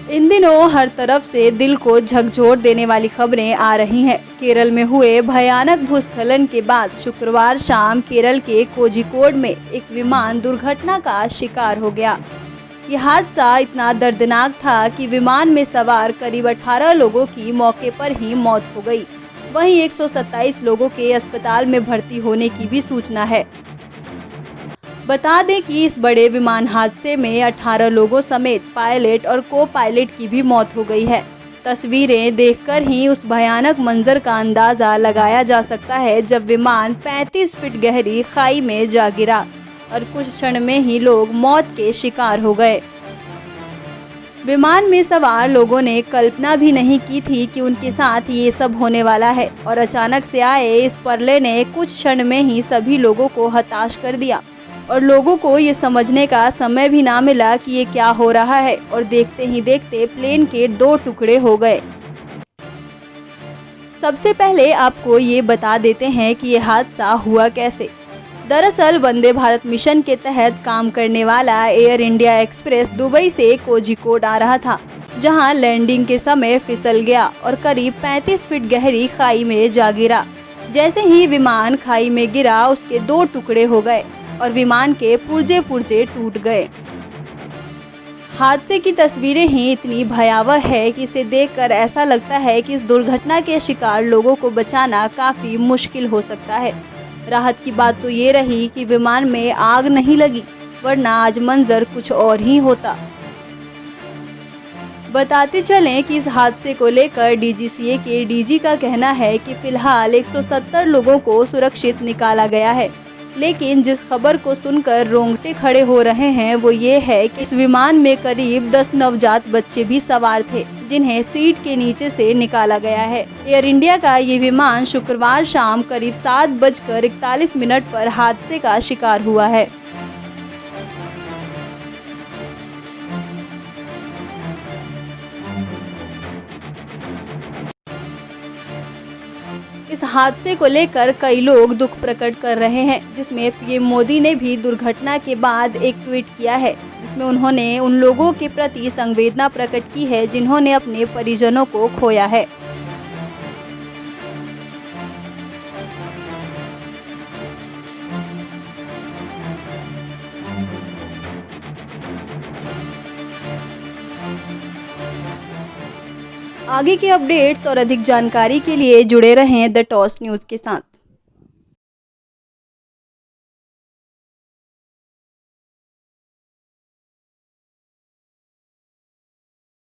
इन दिनों हर तरफ से दिल को झकझोर देने वाली खबरें आ रही हैं। केरल में हुए भयानक भूस्खलन के बाद शुक्रवार शाम केरल के कोझिकोड में एक विमान दुर्घटना का शिकार हो गया। यह हादसा इतना दर्दनाक था कि विमान में सवार करीब 18 लोगों की मौके पर ही मौत हो गई। वहीं 127 लोगों के अस्पताल में भर्ती होने की भी सूचना है। बता दें कि इस बड़े विमान हादसे में 18 लोगों समेत पायलट और को पायलट की भी मौत हो गई है। तस्वीरें देखकर ही उस भयानक मंजर का अंदाजा लगाया जा सकता है जब विमान 35 फीट गहरी खाई में जा गिरा और कुछ क्षण में ही लोग मौत के शिकार हो गए। विमान में सवार लोगों ने कल्पना भी नहीं की थी कि उनके साथ ये सब होने वाला है और अचानक से आए इस प्रलय ने कुछ क्षण में ही सभी लोगों को हताश कर दिया और लोगों को ये समझने का समय भी ना मिला कि ये क्या हो रहा है और देखते ही देखते प्लेन के 2 टुकड़े हो गए। सबसे पहले आपको ये बता देते हैं कि ये हादसा हुआ कैसे। दरअसल वंदे भारत मिशन के तहत काम करने वाला एयर इंडिया एक्सप्रेस दुबई से कोझिकोड आ रहा था, जहां लैंडिंग के समय फिसल गया और करीब 35 फीट गहरी खाई में जा गिरा। जैसे ही विमान खाई में गिरा उसके 2 टुकड़े हो गए और विमान के पुर्जे पुर्जे टूट गए। हादसे की तस्वीरें ही इतनी भयावह है कि इसे देखकर ऐसा लगता है कि इस दुर्घटना के शिकार लोगों को बचाना काफी मुश्किल हो सकता है। राहत की बात तो ये रही कि विमान में आग नहीं लगी, वरना आज मंजर कुछ और ही होता। बताते चलें कि इस हादसे को लेकर डीजीसीए के डीजी का कहना है कि फिलहाल 170 लोगों को सुरक्षित निकाला गया है, लेकिन जिस खबर को सुनकर रोंगटे खड़े हो रहे हैं वो ये है कि इस विमान में करीब 10 नवजात बच्चे भी सवार थे, जिन्हें सीट के नीचे से निकाला गया है। एयर इंडिया का ये विमान शुक्रवार शाम करीब 7:41 पर हादसे का शिकार हुआ है। इस हादसे को लेकर कई लोग दुख प्रकट कर रहे हैं, जिसमें पीएम मोदी ने भी दुर्घटना के बाद एक ट्वीट किया है, जिसमें उन्होंने उन लोगों के प्रति संवेदना प्रकट की है जिन्होंने अपने परिजनों को खोया है। आगे के अपडेट्स और अधिक जानकारी के लिए जुड़े रहें द टॉस न्यूज़ के साथ।